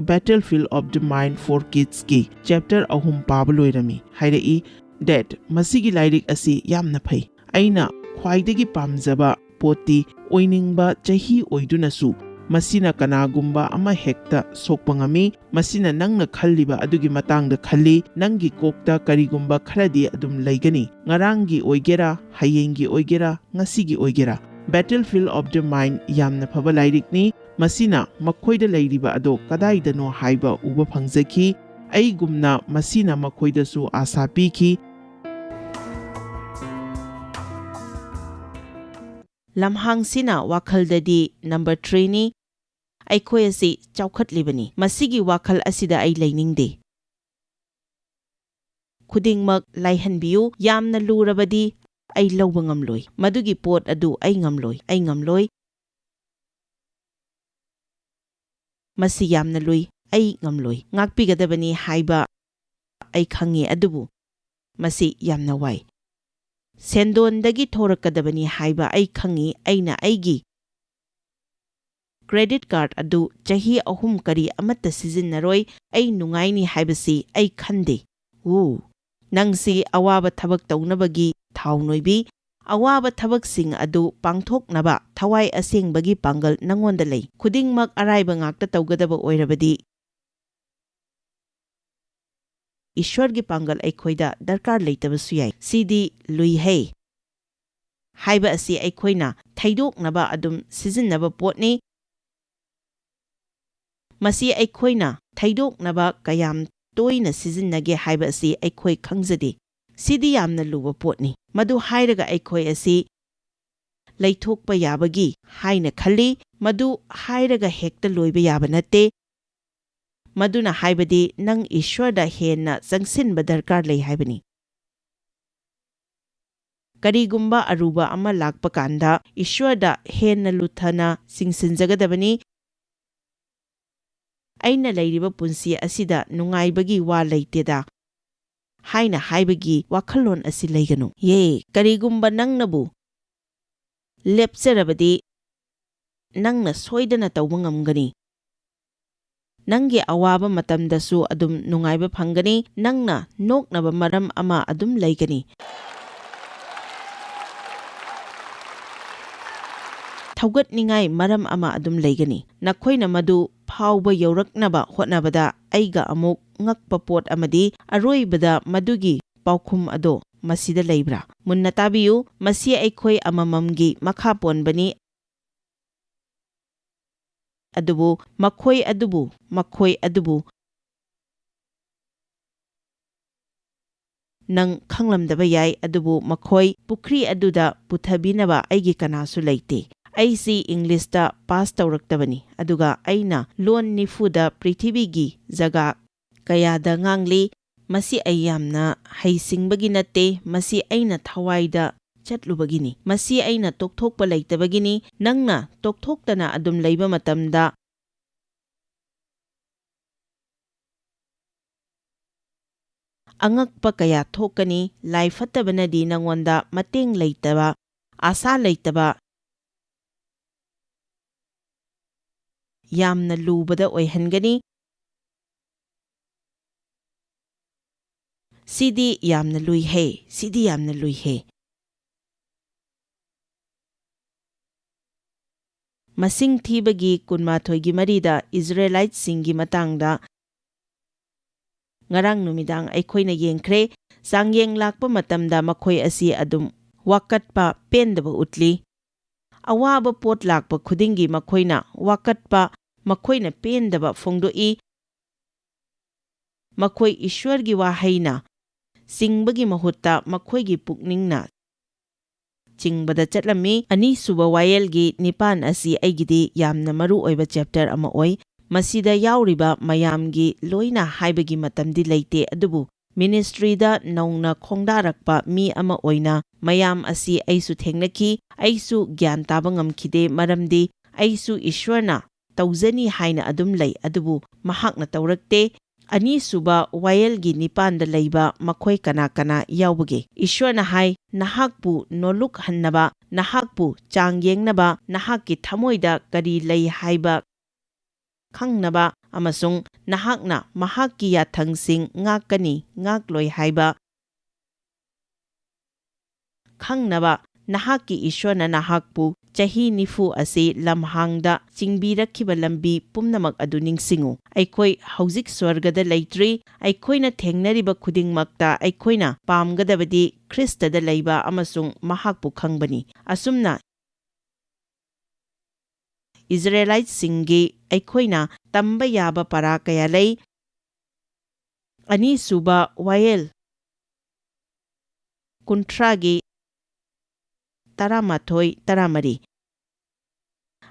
Speaker 2: ꯕꯦꯇꯜꯐꯤꯜꯗ ꯑꯣꯐ ꯗ ꯃꯥꯏꯟ ꯐꯣꯔ ꯀꯤꯗꯁꯀꯤ ꯆꯦꯞꯇꯔ 3 ꯄꯥꯕ ꯂꯣꯏꯔꯝꯃꯤ꯫ ꯍꯥꯏꯔꯛꯏ, ꯗꯦꯗ, ꯃꯁꯤꯒꯤ ꯂꯥꯏꯔꯤꯛ ꯑꯁꯤ ꯌꯥꯝꯅ ꯐꯩ꯫ ꯑꯩꯅ ꯈ꯭ꯋꯥꯏꯗꯒꯤ ꯄꯥꯝꯖꯕ ꯄꯣꯠꯇꯤ ꯑꯣꯏꯅꯤꯡꯕ ꯆꯍꯤ ꯑꯣꯏꯗꯨꯅꯁꯨ ꯃꯁꯤꯅ ꯀꯅꯥꯒꯨꯝꯕ ꯑꯃ ꯍꯦꯛꯇ ꯁꯣꯛꯄ ꯉꯝꯃꯤ꯫ ꯃꯁꯤꯅ ꯅꯪꯅ ꯈꯜꯂꯤꯕ ꯑꯗꯨꯒꯤ ꯃꯇꯥꯡꯗ ꯈꯜꯂꯤ꯫ ꯅꯪꯒꯤ ꯀꯣꯛꯇ ꯀꯔꯤꯒꯨꯝꯕ ꯈꯔꯗꯤ ꯑꯗꯨꯝ ꯂꯩꯒꯅꯤ, ꯉꯔꯥꯡꯒꯤ ꯑꯣꯏꯒꯦꯔꯥ, ꯍꯌꯦꯡꯒꯤ ꯑꯣꯏꯒꯦꯔꯥ, ꯉꯁꯤꯒꯤ ꯑꯣꯏꯒꯦꯔꯥ꯫ ꯕꯦꯇꯜꯐꯤꯜꯗ ꯑꯣꯐ ꯗ ꯃꯥꯏꯟ ꯌꯥꯝꯅ ꯐꯕ ꯂꯥꯏꯔꯤꯛꯅꯤ꯫ ꯃꯁꯤꯅ ꯃꯈꯣꯏꯗ ꯂꯩꯔꯤꯕ ꯑꯗꯣ ꯀꯗꯥꯏꯗꯅꯣ ꯍꯥꯏꯕ ꯎꯕ ꯐꯪꯖꯈꯤ꯫ ꯑꯩꯒꯨꯝꯅ ꯃꯁꯤꯅ ꯃꯈꯣꯏꯗꯁꯨ ꯑꯥꯁꯥ ꯄꯤꯈꯤ꯫
Speaker 1: ꯂꯝꯍꯥꯡꯁꯤꯅ ꯋꯥꯈꯜꯗꯗꯤ ꯅꯝꯕꯔ 3ꯅꯤ꯫ ꯑꯩꯈꯣꯏ ꯑꯁꯤ ꯆꯥꯎꯈꯠꯂꯤꯕꯅꯤ꯫ ꯃꯁꯤꯒꯤ ꯋꯥꯈꯜ ꯑꯁꯤꯗ ꯑꯩ ꯂꯩꯅꯤꯡꯗꯦ꯫ ꯈꯨꯗꯤꯡꯃꯛ ꯂꯥꯏꯍꯟꯕꯤꯌꯨ, ꯌꯥꯝꯅ ꯂꯨꯔꯕꯗꯤ ꯑꯩ ꯂꯧꯕ ꯉꯝꯂꯣꯏ꯫ ꯃꯗꯨꯒꯤ ꯄꯣꯠ ꯑꯗꯨ ꯑꯩ ꯉꯝꯂꯣꯏ, ꯑꯩ ꯉꯝꯂꯣꯏ꯫ ꯃꯁꯤ ꯌꯥꯝꯅ ꯂꯨꯏ, ꯑꯩ ꯉꯝꯂꯣꯏ꯫ ꯉꯥꯛꯄꯤꯒꯗꯕꯅꯤ ꯍꯥꯏꯕ ꯑꯩ ꯈꯪꯉꯤ, ꯑꯗꯨꯕꯨ ꯃꯁꯤ ꯌꯥꯝꯅ ꯋꯥꯏ꯫ ꯁꯦꯟꯗꯣꯟꯗꯒꯤ ꯊꯣꯔꯛꯀꯗꯕꯅꯤ ꯍꯥꯏꯕ ꯑꯩ ꯈꯪꯉꯤ꯫ ꯑꯩꯅ ꯑꯩꯒꯤ ꯀ꯭ꯔꯦꯗꯤꯠ ꯀꯥꯔꯗ ꯑꯗꯨ ꯆꯍꯤ 3 ꯀꯔꯤ ꯑꯃꯠꯇ ꯁꯤꯖꯤꯟꯅꯔꯣꯏ꯫ ꯑꯩ ꯅꯨꯡꯉꯥꯏꯅꯤ ꯍꯥꯏꯕꯁꯤ ꯑꯩ ꯈꯟꯗꯦ꯫ ꯅꯪꯁꯤ ꯑꯋꯥꯕ ꯊꯕꯛ ꯇꯧꯅꯕꯒꯤ ꯊꯥꯎ ꯅꯣꯏꯕꯤ꯫ ꯑꯋꯥꯕ ꯊꯕꯛꯁꯤꯡ ꯑꯗꯨ ꯄꯥꯡꯊꯣꯛꯅꯕ ꯊꯋꯥꯏ ꯑꯁꯦꯡꯕꯒꯤ ꯄꯥꯡꯒꯜ ꯅꯉꯣꯟꯗ ꯂꯩ꯫ ꯈꯨꯗꯤꯡꯃꯛ ꯑꯔꯥꯏꯕ ꯉꯥꯛꯇ ꯇꯧꯒꯗꯕ ꯑꯣꯏꯔꯕꯗꯤ ꯏꯁ꯭ꯋꯔꯒꯤ ꯄꯥꯡꯒꯜ ꯑꯩꯈꯣꯏꯗ ꯗꯔꯀꯥꯔ ꯂꯩꯇꯕꯁꯨ ꯌꯥꯏ꯫ ꯁꯤꯗꯤ ꯂꯨꯏꯍꯦ ꯍꯥꯏꯕ ꯑꯁꯤ ꯑꯩꯈꯣꯏꯅ ꯊꯩꯗꯣꯛꯅꯕ ꯑꯗꯨꯝ ꯁꯤꯖꯤꯟꯅꯕ ꯄꯣꯠꯅꯤ꯫ ꯃꯁꯤ ꯑꯩꯈꯣꯏꯅ ꯊꯩꯗꯣꯛꯅꯕ ꯀꯌꯥꯝ ꯇꯣꯏꯅ ꯁꯤꯖꯤꯟꯅꯒꯦ ꯍꯥꯏꯕ ꯑꯁꯤ ꯑꯩꯈꯣꯏ ꯈꯪꯖꯗꯦ꯫ ꯁꯤꯗꯤ ꯌꯥꯝꯅ ꯂꯨꯕ ꯄꯣꯠꯅꯤ꯫ ꯃꯗꯨ ꯍꯥꯏꯔꯒ ꯑꯩꯈꯣꯏ ꯑꯁꯤ ꯂꯩꯊꯣꯛꯄ ꯌꯥꯕꯒꯤ ꯍꯥꯏꯅ ꯈꯜꯂꯤ꯫ ꯃꯗꯨ ꯍꯥꯏꯔꯒ ꯍꯦꯛꯇ ꯂꯣꯏꯕ ꯌꯥꯕ ꯅꯠꯇꯦ꯫ ꯃꯗꯨꯅ ꯍꯥꯏꯕꯗꯤ ꯅꯪ ꯏꯁ꯭ꯋꯔꯗ ꯍꯦꯟꯅ ꯆꯪꯁꯤꯟꯕ ꯗꯔꯀꯥꯔ ꯂꯩ ꯍꯥꯏꯕꯅꯤ꯫ ꯀꯔꯤꯒꯨꯝꯕ ꯑꯔꯨꯕ ꯑꯃ ꯂꯥꯛꯄ ꯀꯥꯟꯗ ꯏꯁ꯭ꯋꯔꯗ ꯍꯦꯟꯅ ꯂꯨꯊꯅ ꯆꯤꯡꯁꯤꯟꯖꯒꯗꯕꯅꯤ꯫ ꯑꯩꯅ ꯂꯩꯔꯤꯕ ꯄꯨꯟꯁꯤ ꯑꯁꯤꯗ ꯅꯨꯡꯉꯥꯏꯕꯒꯤ ꯋꯥ ꯂꯩꯇꯦꯗ ꯍꯥꯏꯅ ꯍꯥꯏꯕꯒꯤ ꯋꯥꯈꯜꯂꯣꯟ ꯑꯁꯤ ꯂꯩꯒꯅꯨ꯫ ꯀꯔꯤꯒꯨꯝꯕ ꯅꯪꯅꯕꯨ ꯂꯦꯞꯆꯔꯕꯗꯤ ꯅꯪꯅ ꯁꯣꯏꯗꯅ ꯇꯧꯕ ꯉꯝꯒꯅꯤ꯫ ꯅꯪꯒꯤ ꯑꯋꯥꯕ ꯃꯇꯝꯗꯁꯨ ꯑꯗꯨꯝ ꯅꯨꯡꯉꯥꯏꯕ ꯐꯪꯒꯅꯤ꯫ ꯅꯪꯅ ꯅꯣꯛꯅꯕ ꯃꯔꯝ ꯑꯃ ꯑꯗꯨꯝ ꯂꯩꯒꯅꯤ꯫ ꯊꯧꯒꯠꯅꯤꯡꯉꯥꯏ ꯃꯔꯝ ꯑꯃ ꯑꯗꯨꯝ ꯂꯩꯒꯅꯤ꯫ ꯅꯈꯣꯏꯅ ꯃꯗꯨ ꯐꯥꯎꯕ ꯌꯧꯔꯛꯅꯕ ꯍꯣꯠꯅꯕꯗ ꯑꯩꯒ ꯑꯃꯨꯛ ꯉꯛꯄ ꯄꯣꯠ ꯑꯃꯗꯤ ꯑꯔꯣꯏꯕꯗ ꯃꯗꯨꯒꯤ ꯄꯥꯎꯈꯨꯝ ꯑꯗꯣ ꯃꯁꯤꯗ ꯂꯩꯕ꯭ꯔꯥ? ꯃꯨꯟꯅ ꯇꯥꯕꯤꯌꯨ, ꯃꯁꯤ ꯑꯩꯈꯣꯏ ꯑꯃꯃꯝꯒꯤ ꯃꯈꯥ ꯄꯣꯟꯕꯅꯤ꯫ ꯑꯗꯨꯕꯨ ꯃꯈꯣꯏ ꯑꯗꯨꯕꯨ ꯅꯪ ꯈꯪꯂꯝꯗꯕ ꯌꯥꯏ, ꯑꯗꯨꯕꯨ ꯃꯈꯣꯏ ꯄꯨꯈ꯭ꯔꯤ ꯑꯗꯨꯗ ꯄꯨꯊꯕꯤꯅꯕ ꯑꯩꯒꯤ ꯀꯅꯥꯁꯨ ꯂꯩꯇꯦ꯫ ꯑꯩꯁꯤ ꯏꯪꯂꯤꯁꯇ ꯄꯥꯁ ꯇꯧꯔꯛꯇꯕꯅꯤ, ꯑꯗꯨꯒ ꯑꯩꯅ ꯂꯣꯟ 40ꯗ ꯄ꯭ꯔꯤꯊꯤꯕꯤꯒꯤ ꯖꯒꯥ ꯀꯌꯥꯗ ꯉꯥꯡꯂꯤ꯫ ꯃꯁꯤ ꯑꯩ ꯌꯥꯝꯅ ꯍꯩꯁꯤꯡꯕꯒꯤ ꯅꯠꯇꯦ, ꯃꯁꯤ ꯑꯩꯅ ꯊꯋꯥꯏꯗ ꯆꯠꯂꯨꯕꯒꯤꯅꯤ꯫ ꯃꯁꯤ ꯑꯩꯅ ꯇꯣꯛꯊꯣꯛꯄ ꯂꯩꯇꯕꯒꯤꯅꯤ꯫ ꯅꯪꯅ ꯇꯣꯛꯊꯣꯛꯇꯅ ꯑꯗꯨꯝ ꯂꯩꯕ ꯃꯇꯝꯗ ꯑꯉꯛꯄ ꯀꯌꯥ ꯊꯣꯛꯀꯅꯤ꯫ ꯂꯥꯏ ꯐꯠꯇꯕꯅꯗꯤ ꯅꯉꯣꯟꯗ ꯃꯇꯦꯡ ꯂꯩꯇꯕ, ꯑꯥꯁꯥ ꯂꯩꯇꯕ, ꯌꯥꯝꯅ ꯂꯨꯕꯗ ꯑꯣꯏꯍꯟꯒꯅꯤ꯫ ꯁꯤꯗꯤ ꯌꯥꯝꯅ ꯂꯨꯏꯍꯦ, ꯁꯤꯗꯤ ꯌꯥꯝꯅ ꯂꯨꯏꯍꯦ꯫ ꯃꯁꯤꯡ ꯊꯤꯕꯒꯤ 12:3 ꯏꯖꯔꯦꯂꯥꯏꯠꯁꯤꯡꯒꯤ ꯃꯇꯥꯡꯗ ꯉꯔꯥꯡ ꯅꯨꯃꯤꯗꯥꯡ ꯑꯩꯈꯣꯏꯅ ꯌꯦꯡꯈ꯭ꯔꯦ꯫ ꯆꯥꯡꯌꯦꯡ ꯂꯥꯛꯄ ꯃꯇꯝꯗ ꯃꯈꯣꯏ ꯑꯁꯤ ꯑꯗꯨꯝ ꯋꯥꯀꯠꯄ, ꯄꯦꯟꯗꯕ ꯎꯠꯂꯤ꯫ ꯑꯋꯥꯕ ꯄꯣꯠ ꯂꯥꯛꯄ ꯈꯨꯗꯤꯡꯒꯤ ꯃꯈꯣꯏꯅ ꯋꯥꯀꯠꯄ, ꯃꯈꯣꯏꯅ ꯄꯦꯟꯗꯕ ꯐꯣꯡꯗꯣꯛꯏ꯫ ꯃꯈꯣꯏ ꯏꯁ꯭ꯋꯔꯒꯤ ꯋꯥꯍꯩꯅ ꯆꯤꯡꯕꯒꯤ ꯃꯍꯨꯠꯇ ꯃꯈꯣꯏꯒꯤ ꯄꯨꯛꯅꯤꯡꯅ ꯆꯤꯡꯕꯗ ꯆꯠꯂꯝꯃꯤ꯫ ꯑꯅꯤꯁꯨꯕ ꯋꯥꯌꯦꯜꯒꯤ 9 ꯑꯁꯤ ꯑꯩꯒꯤꯗꯤ ꯌꯥꯝꯅ ꯃꯔꯨ ꯑꯣꯏꯕ ꯆꯦꯞꯇꯔ ꯑꯃ ꯑꯣꯏ꯫ ꯃꯁꯤꯗ ꯌꯥꯎꯔꯤꯕ ꯃꯌꯥꯝꯒꯤ ꯂꯣꯏꯅ ꯍꯥꯏꯕꯒꯤ ꯃꯇꯝꯗꯤ ꯂꯩꯇꯦ, ꯑꯗꯨꯕꯨ ꯃꯤꯅꯤꯁꯇ꯭ꯔꯤꯗ ꯅꯧꯅ ꯈꯣꯡꯗꯥꯔꯛꯄ ꯃꯤ ꯑꯃ ꯑꯣꯏꯅ ꯃꯌꯥꯝ ꯑꯁꯤ ꯑꯩꯁꯨ ꯊꯦꯡꯅꯈꯤ꯫ ꯑꯩꯁꯨ ꯒ꯭ꯌꯥꯟ ꯇꯥꯕ ꯉꯝꯈꯤꯗꯦ, ꯃꯔꯝꯗꯤ ꯑꯩꯁꯨ ꯏꯁ꯭ꯋꯔꯅ ꯇꯧꯖꯅꯤ ꯍꯥꯏꯅ ꯑꯗꯨꯝ ꯂꯩ, ꯑꯗꯨꯕꯨ ꯃꯍꯥꯛꯅ ꯇꯧꯔꯛꯇꯦ꯫ ꯑꯅꯤꯁꯨꯕ ꯋꯥꯌꯦꯜꯒꯤ 9ꯗ ꯂꯩꯕ ꯃꯈꯣꯏ ꯀꯅꯥ ꯀꯅꯥ ꯌꯥꯎꯕꯒꯦ? ꯏꯁ꯭ꯋꯔꯅ ꯍꯥꯏ, ꯅꯍꯥꯛꯄꯨ ꯅꯣꯜꯂꯨꯛꯍꯟꯅꯕ, ꯅꯍꯥꯛꯄꯨ ꯆꯥꯡꯌꯦꯡꯅꯕ, ꯅꯍꯥꯛꯀꯤ ꯊꯃꯣꯏꯗ ꯀꯔꯤ ꯂꯩ ꯍꯥꯏꯕ ꯈꯪꯅꯕ, ꯑꯃꯁꯨꯡ ꯅꯍꯥꯛꯅ ꯃꯍꯥꯛꯀꯤ ꯌꯥꯊꯪꯁꯤꯡ ꯉꯥꯛꯀꯅꯤ ꯉꯥꯛꯂꯣꯏ ꯍꯥꯏꯕ ꯈꯪꯅꯕ, ꯅꯍꯥꯛꯀꯤ ꯏꯁ꯭ꯋꯔꯅ ꯅꯍꯥꯛꯄꯨ ꯆꯍꯤ 40 ꯑꯁꯤ ꯂꯝꯍꯥꯡꯗ ꯆꯤꯡꯕꯤꯔꯛꯈꯤꯕ ꯂꯝꯕꯤ ꯄꯨꯝꯅꯃꯛ ꯑꯗꯨ ꯅꯤꯡꯁꯤꯡꯉꯨ꯫ ꯑꯩꯈꯣꯏ ꯍꯧꯖꯤꯛ ꯁ꯭ꯋꯔꯒꯗ ꯂꯩꯇ꯭ꯔꯤ꯫ ꯑꯩꯈꯣꯏꯅ ꯊꯦꯡꯅꯔꯤꯕ ꯈꯨꯗꯤꯡꯃꯛꯇ ꯑꯩꯈꯣꯏꯅ ꯄꯥꯝꯒꯗꯕꯗꯤ ꯈ꯭ꯔꯤꯁꯇꯗ ꯂꯩꯕ ꯑꯃꯁꯨꯡ ꯃꯍꯥꯛꯄꯨ ꯈꯪꯕꯅꯤ꯫ ꯑꯁꯨꯝꯅ ꯏꯖꯔꯦꯂꯥꯏꯠꯁꯤꯡꯒꯤ ꯑꯩꯈꯣꯏꯅ ꯇꯝꯕ ꯌꯥꯕ ꯄꯔꯥ ꯀꯌꯥ ꯂꯩ꯫ ꯑꯅꯤꯁꯨꯕ ꯋꯥꯌꯦꯜ 30ꯒꯤ 13-13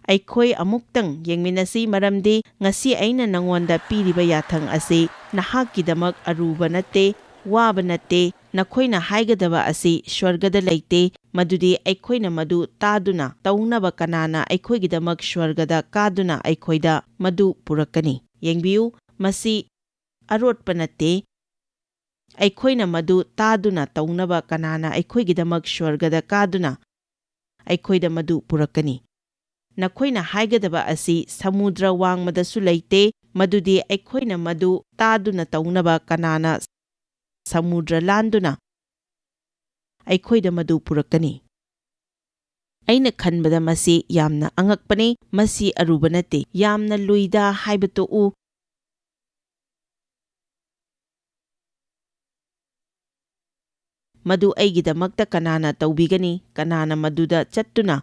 Speaker 1: ꯑꯩꯈꯣꯏ ꯑꯃꯨꯛꯇꯪ ꯌꯦꯡꯃꯤꯟꯅꯁꯤ ꯃꯔꯝꯗꯤ ꯉꯁꯤ ꯑꯩꯅ ꯅꯉꯣꯟꯗ ꯄꯤꯔꯤꯕ ꯌꯥꯊꯪ ꯑꯁꯤ ꯅꯍꯥꯛꯀꯤꯗꯃꯛ ꯑꯔꯨꯕ ꯅꯠꯇꯦ, ꯋꯥꯕ ꯅꯠꯇꯦ꯫ ꯅꯈꯣꯏꯅ ꯍꯥꯏꯒꯗꯕ ꯑꯁꯤ ꯁ꯭ꯋꯔꯒꯗ ꯂꯩꯇꯦ, ꯃꯗꯨꯗꯤ ꯑꯩꯈꯣꯏꯅ ꯃꯗꯨ ꯇꯥꯗꯨꯅ ꯇꯧꯅꯕ ꯀꯅꯥꯅ ꯑꯩꯈꯣꯏꯒꯤꯗꯃꯛ ꯁ꯭ꯋꯔꯒꯗ ꯀꯥꯗꯨꯅ ꯑꯩꯈꯣꯏꯗ ꯃꯗු ꯄꯨꯔꯛꯀꯅꯤ? ꯌꯦꯡꯕꯤꯌꯨ, ꯃꯁꯤ ꯑꯔꯣꯠꯄ ꯅꯠꯇꯦ꯫ ꯑꯩꯈꯣꯏꯅ ꯃꯗු ꯇꯥꯗꯨꯅ ꯇꯧꯅꯕ ꯀꯅꯥꯅ ꯑꯩꯈꯣꯏꯒꯤꯗꯃꯛ ꯁ꯭ꯋꯔꯒꯗ ꯀꯥꯗꯨꯅ ꯑꯩꯈꯣꯏꯗ ꯃꯗු ꯄꯨꯔꯛꯀꯅꯤ? ꯅꯈꯣꯏꯅ ꯍꯥꯏꯒꯗꯕ ꯑꯁꯤ ꯁꯃꯨꯗ꯭ꯔ ꯋꯥꯡꯃꯗꯁꯨ ꯂꯩꯇꯦ, ꯃꯗꯨꯗꯤ ꯑꯩꯈꯣꯏꯅ ꯃꯗꯨ ꯇꯥꯗꯨꯅ ꯇꯧꯅꯕ ꯀꯅꯥꯅ ꯁꯃꯨꯗ꯭ꯔ ꯂꯥꯟꯗꯨꯅ ꯑꯩꯈꯣꯏꯗ ꯃꯗු ꯄꯨꯔꯛꯀꯅꯤ? ꯑꯩꯅ ꯈꯟꯕꯗ ꯃꯁꯤ ꯌꯥꯝꯅ ꯑꯉꯛꯄꯅꯤ, ꯃꯁꯤ ꯑꯔꯨꯕ ꯅꯠꯇꯦ, ꯌꯥꯝꯅ ꯂꯨꯏꯗ ꯍꯥꯏꯕ ꯇꯣꯛꯎ꯫ ꯃꯗꯨ ꯑꯩꯒꯤꯗꯃꯛꯇ ꯀꯅꯥꯅ ꯇꯧꯕꯤꯒꯅꯤ? ꯀꯅꯥꯅ ꯃꯗꯨꯗ ꯆꯠꯇꯨꯅ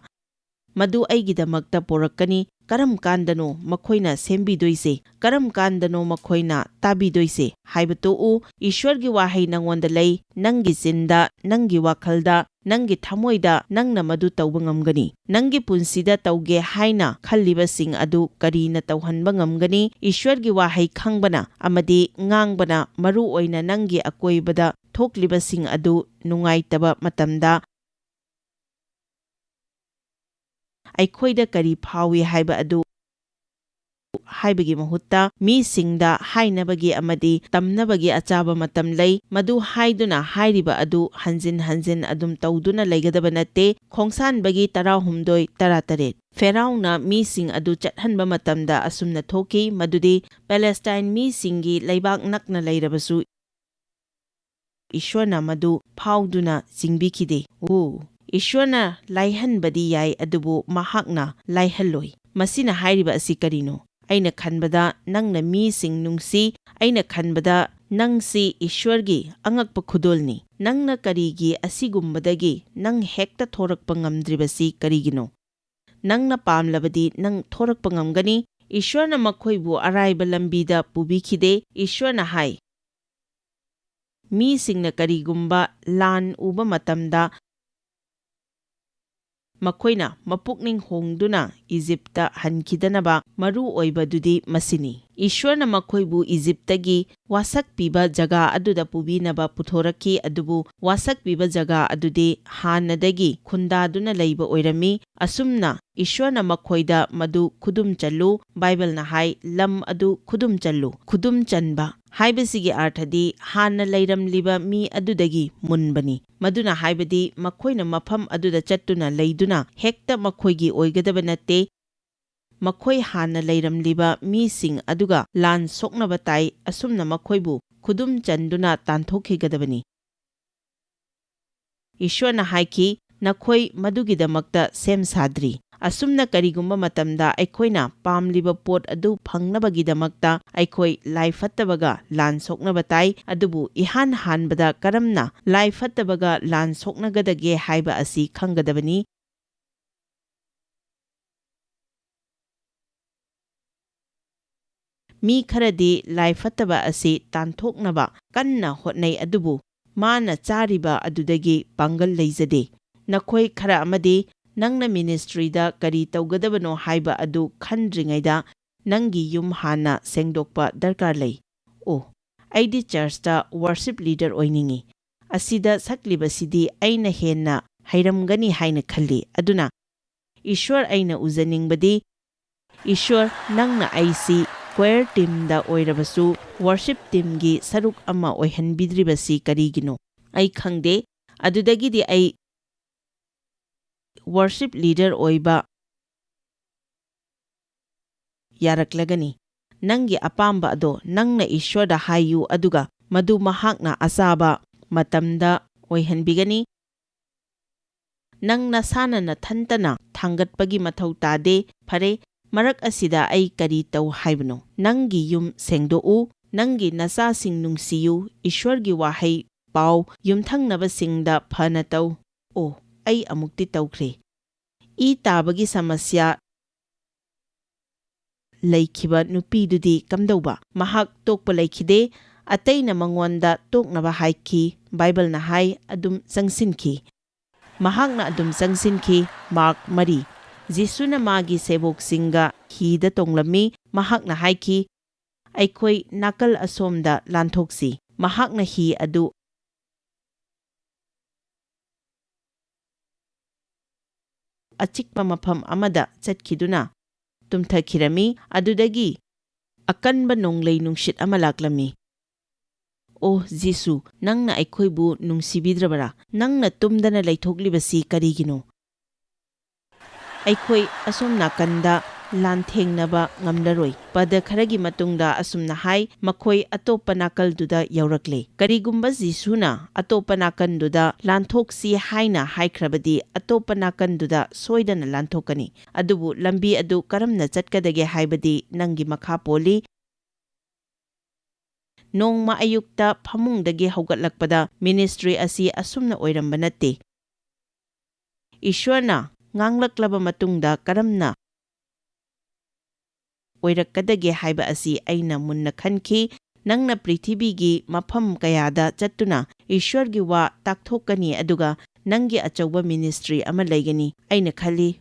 Speaker 1: ꯃꯗꯨ ꯑꯩꯒꯤꯗꯃꯛꯇ ꯄꯣꯔꯛꯀꯅꯤ? ꯀꯔꯝ ꯀꯥꯟꯗꯅꯣ ꯃꯈꯣꯏꯅ ꯁꯦꯝꯕꯤꯗꯣꯏꯁꯦ? ꯀꯔꯝ ꯀꯥꯟꯗꯅꯣ ꯃꯈꯣꯏꯅ ꯇꯥꯕꯤꯗꯣꯏꯁꯦ? ꯍꯥꯏꯕ ꯇꯣꯛꯎ꯫ ꯏꯁ꯭ꯋꯔꯒꯤ ꯋꯥꯍꯩ ꯅꯉꯣꯟꯗ ꯂꯩ, ꯅꯪꯒꯤ ꯆꯤꯟꯗ, ꯅꯪꯒꯤ ꯋꯥꯈꯜꯗ, ꯅꯪꯒꯤ ꯊꯃꯣꯏꯗ ꯅꯪꯅ ꯃꯗꯨ ꯇꯧꯕ ꯉꯝꯒꯅꯤ꯫ ꯅꯪꯒꯤ ꯄꯨꯟꯁꯤꯗ ꯇꯧꯒꯦ ꯍꯥꯏꯅ ꯈꯜꯂꯤꯕꯁꯤꯡ ꯑꯗꯨ ꯀꯔꯤꯅ ꯇꯧꯍꯟꯕ ꯉꯝꯒꯅꯤ? ꯏꯁ꯭ꯋꯔꯒꯤ ꯋꯥꯍꯩ ꯈꯪꯕꯅ ꯑꯃꯗꯤ ꯉꯥꯡꯕꯅ, ꯃꯔꯨ ꯑꯣꯏꯅ ꯅꯪꯒꯤ ꯑꯀꯣꯏꯕꯗ ꯊꯣꯛꯂꯤꯕꯁꯤꯡ ꯑꯗꯨ ꯅꯨꯡꯉꯥꯏꯇꯕ ꯃꯇꯝꯗ ꯑꯩꯈꯣꯏꯗ ꯀꯔꯤ ꯐꯥꯎꯏ ꯍꯥꯏꯕ ꯑꯗꯨ ꯍꯥꯏꯕꯒꯤ ꯃꯍꯨꯠꯇ ꯃꯤꯁꯤꯡꯗ ꯍꯥꯏꯅꯕꯒꯤ ꯑꯃꯗꯤ ꯇꯝꯅꯕꯒꯤ ꯑꯆꯥꯕ ꯃꯇꯝ ꯂꯩ꯫ ꯃꯗꯨ ꯍꯥꯏꯗꯨꯅ ꯍꯥꯏꯔꯤꯕ ꯑꯗꯨ ꯍꯟꯖꯤꯟ ꯍꯟꯖꯤꯟ ꯑꯗꯨꯝ ꯇꯧꯗꯨꯅ ꯂꯩꯒꯗꯕ ꯅꯠꯇꯦ꯫ ꯈꯣꯡꯁꯥꯟꯕꯒꯤ 13:18 ꯐꯦꯔꯥꯎꯅ ꯃꯤꯁꯤꯡ ꯑꯗꯨ ꯆꯠꯍꯟꯕ ꯃꯇꯝꯗ ꯑꯁꯨꯝꯅ ꯊꯣꯛꯈꯤ, ꯃꯗꯨꯗꯤ ꯄꯦꯂꯦꯁꯇꯥꯏꯟ ꯃꯤꯁꯤꯡꯒꯤ ꯂꯩꯕꯥꯛ ꯅꯛꯅ ꯂꯩꯔꯕꯁꯨ ꯏꯁ꯭ꯋꯔꯅ ꯃꯗꯨ ꯐꯥꯎꯗꯨꯅ ꯆꯤꯡꯕꯤꯈꯤꯗꯦ꯫ ꯏꯁ꯭ꯋꯔꯅ ꯂꯥꯏꯍꯟꯕꯗꯤ ꯌꯥꯏ, ꯑꯗꯨꯕꯨ ꯃꯍꯥꯛꯅ ꯂꯥꯏꯍꯜꯂꯣꯏ꯫ ꯃꯁꯤꯅ ꯍꯥꯏꯔꯤꯕ ꯑꯁꯤ ꯀꯔꯤꯅꯣ? ꯑꯩꯅ ꯈꯟꯕꯗ ꯅꯪꯅ ꯃꯤꯁꯤꯡ ꯅꯨꯡꯁꯤ, ꯑꯩꯅ ꯈꯟꯕꯗ ꯅꯪꯁꯤ ꯏꯁ꯭ꯋꯔꯒꯤ ꯑꯉꯛꯄ ꯈꯨꯗꯣꯜꯅꯤ꯫ ꯅꯪꯅ ꯀꯔꯤꯒꯤ ꯑꯁꯤꯒꯨꯝꯕꯗꯒꯤ ꯅꯪ ꯍꯦꯛꯇ ꯊꯣꯔꯛꯄ ꯉꯝꯗ꯭ꯔꯤꯕꯁꯤ ꯀꯔꯤꯒꯤꯅꯣ? ꯅꯪꯅ ꯄꯥꯝꯂꯕꯗꯤ ꯅꯪ ꯊꯣꯔꯛꯄ ꯉꯝꯒꯅꯤ꯫ ꯏꯁ꯭ꯋꯔꯅ ꯃꯈꯣꯏꯕꯨ ꯑꯔꯥꯏꯕ ꯂꯝꯕꯤꯗ ꯄꯨꯕꯤꯈꯤꯗꯦ꯫ ꯏꯁ꯭ꯋꯔꯅ ꯍꯥꯏ, ꯃꯤꯁꯤꯡꯅ ꯀꯔꯤꯒꯨꯝꯕ ꯂꯥꯟ ꯎꯕ ꯃꯇꯝꯗ ꯃꯈꯣꯏꯅ ꯃꯄꯨꯛꯅꯤꯡ ꯍꯣꯡꯗꯨꯅ ꯏꯖꯤꯞꯇ ꯍꯟꯈꯤꯗꯅꯕ ꯃꯔꯨ ꯑꯣꯏꯕꯗꯨꯗꯤ ꯃꯁꯤꯅꯤ: ꯏꯁ꯭ꯋꯔꯅ ꯃꯈꯣꯏꯕꯨ ꯏꯖꯤꯞꯇꯒꯤ ꯋꯥꯁꯛ ꯄꯤꯕ ꯖꯒꯥ ꯑꯗꯨꯗ ꯄꯨꯕꯤꯅꯕ ꯄꯨꯊꯣꯔꯛꯈꯤ, ꯑꯗꯨꯕꯨ ꯋꯥꯁꯛ ꯄꯤꯕ ꯖꯒꯥ ꯑꯗꯨꯗꯤ ꯍꯥꯟꯅꯗꯒꯤ ꯈꯨꯟꯗꯥꯗꯨꯅ ꯂꯩꯕ ꯑꯣꯏꯔꯝꯃꯤ꯫ ꯑꯁꯨꯝꯅ ꯏꯁ꯭ꯋꯔꯅ ꯃꯈꯣꯏꯗ ꯃꯗꯨ ꯈꯨꯗꯨꯝ ꯆꯜꯂꯨ꯫ ꯕꯥꯏꯕꯜꯅ ꯍꯥꯏ, ꯂꯝ ꯑꯗꯨ ꯈꯨꯗꯨꯝ ꯆꯜꯂꯨ꯫ ꯈꯨꯗꯨꯝ ꯆꯟꯕ ꯍꯥꯏꯕꯁꯤꯒꯤ ꯑꯔꯊꯗꯤ ꯍꯥꯟꯅ ꯂꯩꯔꯝꯂꯤꯕ ꯃꯤ ꯑꯗꯨꯗꯒꯤ ꯃꯨꯟꯕꯅꯤ꯫ ꯃꯗꯨꯅ ꯍꯥꯏꯕꯗꯤ ꯃꯈꯣꯏꯅ ꯃꯐꯝ ꯑꯗꯨꯗ ꯆꯠꯇꯨꯅ ꯂꯩꯗꯨꯅ ꯍꯦꯛꯇ ꯃꯈꯣꯏꯒꯤ ꯑꯣꯏꯒꯗꯕ ꯅꯠꯇꯦ꯫ ꯃꯈꯣꯏ ꯍꯥꯟꯅ ꯂꯩꯔꯝꯂꯤꯕ ꯃꯤꯁꯤꯡ ꯑꯗꯨꯒ ꯂꯥꯟ ꯁꯣꯛꯅꯕ ꯇꯥꯏ꯫ ꯑꯁꯨꯝꯅ ꯃꯈꯣꯏꯕꯨ ꯈꯨꯗꯨꯝ ꯆꯟꯗꯨꯅ ꯇꯥꯟꯊꯣꯛꯈꯤꯒꯗꯕꯅꯤ꯫ ꯏꯁ꯭ꯋꯔꯅ ꯍꯥꯏꯈꯤ, ꯅꯈꯣꯏ ꯃꯗꯨꯒꯤꯗꯃꯛꯇ ꯁꯦꯝ ꯁꯥꯗ꯭ꯔꯤ꯫ ꯑꯁꯨꯝꯅ ꯀꯔꯤꯒꯨꯝꯕ ꯃꯇꯝꯗ ꯑꯩꯈꯣꯏꯅ ꯄꯥꯝꯂꯤꯕ ꯄꯣꯠ ꯑꯗꯨ ꯐꯪꯅꯕꯒꯤꯗꯃꯛꯇ ꯑꯩꯈꯣꯏ ꯂꯥꯏꯐꯠꯇꯕꯒ ꯂꯥꯟ ꯁꯣꯛꯅꯕ ꯇꯥꯏ꯫ ꯑꯗꯨꯕꯨ ꯏꯍꯥꯟ ꯍꯥꯟꯕꯗ ꯀꯔꯝꯅ ꯂꯥꯏꯐꯠꯇꯕꯒ ꯂꯥꯟ ꯁꯣꯛꯅꯒꯗꯒꯦ ꯍꯥꯏꯕ ꯑꯁꯤ ꯈꯪꯒꯗꯕꯅꯤ꯫ ꯃꯤ ꯈꯔꯗꯤ ꯂꯥꯏꯐꯠꯇꯕ ꯑꯁꯤ ꯇꯥꯟꯊꯣꯛꯅꯕ ꯀꯟꯅ ꯍꯣꯠꯅꯩ, ꯑꯗꯨꯕꯨ ꯃꯥꯅ ꯆꯥꯔꯤꯕ ꯑꯗꯨꯗꯒꯤ ꯄꯥꯡꯒꯜ ꯂꯩꯖꯗꯦ꯫ ꯅꯈꯣꯏ ꯈꯔ ꯑꯃꯗꯤ ꯅꯪꯅ ꯃꯤꯅꯤꯁꯇ꯭ꯔꯤꯗ ꯀꯔꯤ ꯇꯧꯒꯗꯕꯅꯣ ꯍꯥꯏꯕ ꯑꯗꯨ ꯈꯟꯗ꯭ꯔꯤꯉꯩꯗ ꯅꯪꯒꯤ ꯌꯨꯝ ꯍꯥꯟꯅ ꯁꯦꯡꯗꯣꯛꯄ ꯗꯔꯀꯥꯔ ꯂꯩ꯫ ꯑꯩꯗꯤ ꯆꯔꯆꯇ ꯋꯥꯔꯁꯤꯞ ꯂꯤꯗꯔ ꯑꯣꯏꯅꯤꯡꯏ꯫ ꯑꯁꯤꯗ ꯁꯛꯂꯤꯕꯁꯤꯗꯤ ꯑꯩꯅ ꯍꯦꯟꯅ ꯍꯩꯔꯝꯒꯅꯤ ꯍꯥꯏꯅ ꯈꯜꯂꯤ꯫ ꯑꯗꯨꯅ ꯏꯁ꯭ꯋꯔ, ꯑꯩꯅ ꯎꯖꯅꯤꯡꯕꯗꯤ ꯏꯁ꯭ꯋꯔ, ꯅꯪꯅ ꯑꯩꯁꯤ ꯀ꯭ꯋꯥꯌꯔ ꯇꯤꯝꯗ ꯑꯣꯏꯔꯕꯁꯨ ꯋꯥꯔꯁꯤꯞ ꯇꯤꯝꯒꯤ ꯁꯔꯨꯛ ꯑꯃ ꯑꯣꯏꯍꯟꯕꯤꯗ꯭ꯔꯤꯕꯁꯤ ꯀꯔꯤꯒꯤꯅꯣ? ꯑꯩ ꯈꯪꯗꯦ꯫ ꯑꯗꯨꯗꯒꯤꯗꯤ ꯑꯩ ꯋꯥꯔꯁꯤꯞ ꯂꯤꯗꯔ ꯑꯣꯏꯕ ꯌꯥꯔꯛꯂꯒꯅꯤ꯫ ꯅꯪꯒꯤ ꯑꯄꯥꯝꯕ ꯑꯗꯣ ꯅꯪꯅ ꯏꯁ꯭ꯋꯔꯗ ꯍꯥꯏꯌꯨ, ꯑꯗꯨꯒ ꯃꯗꯨ ꯃꯍꯥꯛꯅ ꯑꯆꯥꯕ ꯃꯇꯝꯗ ꯑꯣꯏꯍꯟꯕꯤꯒꯅꯤ꯫ ꯅꯪ ꯅꯁꯥꯅ ꯅꯊꯟꯇꯅ ꯊꯥꯡꯒꯠꯄꯒꯤ ꯃꯊꯧ ꯇꯥꯗꯦ꯫ ꯐꯔꯦ, ꯃꯔꯛ ꯑꯁꯤꯗ ꯑꯩ ꯀꯔꯤ ꯇꯧ ꯍꯥꯏꯕꯅꯣ? ꯅꯪꯒꯤ ꯌꯨꯝ ꯁꯦꯡꯗꯣꯛꯎ, ꯅꯪꯒꯤ ꯅꯆꯥꯁꯤꯡ ꯅꯨꯡꯁꯤꯌꯨ, ꯏꯁ꯭ꯋꯔꯒꯤ ꯋꯥꯍꯩ ꯄꯥꯎ, ꯌꯨꯝꯊꯪꯅꯕꯁꯤꯡꯗ ꯐꯅ ꯇꯧ꯫ ꯑꯩ ꯑꯃꯨꯛꯇꯤ ꯇꯧꯈ꯭ꯔꯦ꯫ ꯏ ꯇꯥꯕꯒꯤ ꯁꯃꯁ꯭ꯌꯥ ꯂꯩꯈꯤꯕ ꯅꯨꯄꯤꯗꯨꯗꯤ ꯀꯝꯗꯧꯕ? ꯃꯍꯥꯛ ꯇꯣꯛꯄ ꯂꯩꯈꯤꯗꯦ꯫ ꯑꯇꯩꯅ ꯃꯉꯣꯟꯗ ꯇꯣꯛꯅꯕ ꯍꯥꯏꯈꯤ꯫ ꯕꯥꯏꯕꯜꯅ ꯍꯥꯏ, ꯑꯗꯨꯝ ꯆꯪꯁꯤꯟꯈꯤ꯫ ꯃꯍꯥꯛꯅ ꯑꯗꯨꯝ ꯆꯪꯁꯤꯟꯈꯤ꯫ ꯃꯥꯔꯛ 3 ꯖꯤꯁꯨꯅ ꯃꯥꯒꯤ ꯁꯦꯕꯣꯛꯁꯤꯡꯒ ꯍꯤꯗ ꯇꯣꯡꯂꯝꯃꯤ, ꯃꯍꯥꯛꯅ ꯍꯥꯏꯈꯤ, ꯑꯩꯈꯣꯏ ꯅꯥꯀꯜ ꯑꯁꯣꯝꯗ ꯂꯥꯟꯊꯣꯛꯁꯤ꯫ ꯃꯍꯥꯛꯅ ꯍꯤ ꯑꯗꯨ ꯑꯆꯤꯛꯄ ꯃꯐꯝ ꯑꯃꯗ ꯆꯠꯈꯤꯗꯨꯅ ꯇꯨꯝꯊꯈꯤꯔꯝꯃꯤ, ꯑꯗꯨꯗꯒꯤ ꯑꯀꯟꯕ ꯅꯣꯡꯂꯩ ꯅꯨꯡꯁꯤꯠ ꯑꯃ ꯂꯥꯛꯂꯝꯃꯤ꯫ ꯑꯣ ꯖꯤꯁꯨ, ꯅꯪꯅ ꯑꯩꯈꯣꯏꯕꯨ ꯅꯨꯡꯁꯤꯕꯤꯗ꯭ꯔꯕꯔꯥ? ꯅꯪꯅ ꯇꯨꯝꯗꯅ ꯂꯩꯊꯣꯛꯂꯤꯕꯁꯤ ꯀꯔꯤꯒꯤꯅꯣ? ꯑꯩꯈꯣꯏ ꯑꯁꯣꯝ ꯅꯥꯀꯟꯗ ꯂꯥꯟꯊꯦꯡꯅꯕ ꯉꯝꯂꯔꯣꯏ꯫ ꯄꯗ ꯈꯔꯒꯤ ꯃꯇꯨꯡꯗ ꯑꯁꯨꯝꯅ ꯍꯥꯏ, ꯃꯈꯣꯏ ꯑꯇꯣꯞꯄ ꯅꯥꯀꯜꯗꯨꯗ ꯌꯧꯔꯛꯂꯦ꯫ ꯀꯔꯤꯒꯨꯝꯕ ꯖꯤꯁꯨꯅ ꯑꯇꯣꯞꯄ ꯅꯥꯀꯟꯗꯨꯗ ꯂꯥꯟꯊꯣꯛꯁꯤ ꯍꯥꯏꯅ ꯍꯥꯏꯈ꯭ꯔꯕꯗꯤ ꯑꯇꯣꯞꯄ ꯅꯥꯀꯟꯗꯨꯗ ꯁꯣꯏꯗꯅ ꯂꯥꯟꯊꯣꯛꯀꯅꯤ꯫ ꯑꯗꯨꯕꯨ ꯂꯝꯕꯤ ꯑꯗꯨ ꯀꯔꯝꯅ ꯆꯠꯀꯗꯒꯦ ꯍꯥꯏꯕꯗꯤ ꯅꯪꯒꯤ ꯃꯈꯥ ꯄꯣꯜꯂꯤ꯫ ꯅꯣꯡꯃ ꯑꯌꯨꯛꯇ ꯐꯃꯨꯡꯗꯒꯤ ꯍꯧꯒꯠꯂꯛꯄꯗ ꯃꯤꯅꯤꯁꯇ꯭ꯔꯤ ꯑꯁꯤ ꯑꯁꯨꯝꯅ ꯑꯣꯏꯔꯝꯕ ꯅꯠꯇꯦ꯫ ꯏꯁ꯭ꯋꯔꯅ ꯉꯥꯡꯂꯛꯂꯕ ꯃꯇꯨꯡꯗ ꯀꯔꯝꯅ ꯑꯣꯏꯔꯛꯀꯗꯒꯦ ꯍꯥꯏꯕ ꯑꯁꯤ ꯑꯩꯅ ꯃꯨꯟꯅ ꯈꯟꯈꯤ꯫ ꯅꯪꯅ ꯄ꯭ꯔꯤꯊꯤꯕꯤꯒꯤ ꯃꯐꯝ ꯀꯌꯥꯗ ꯆꯠꯇꯨꯅ ꯏꯁ꯭ꯋꯔꯒꯤ ꯋꯥ ꯇꯥꯛꯊꯣꯛꯀꯅꯤ, ꯑꯗꯨꯒ ꯅꯪꯒꯤ ꯑꯆꯧꯕ ꯃꯤꯅꯤꯁꯇ꯭ꯔꯤ ꯑꯃ ꯂꯩꯒꯅꯤ꯫ ꯑꯩꯅ ꯈꯜꯂꯤ,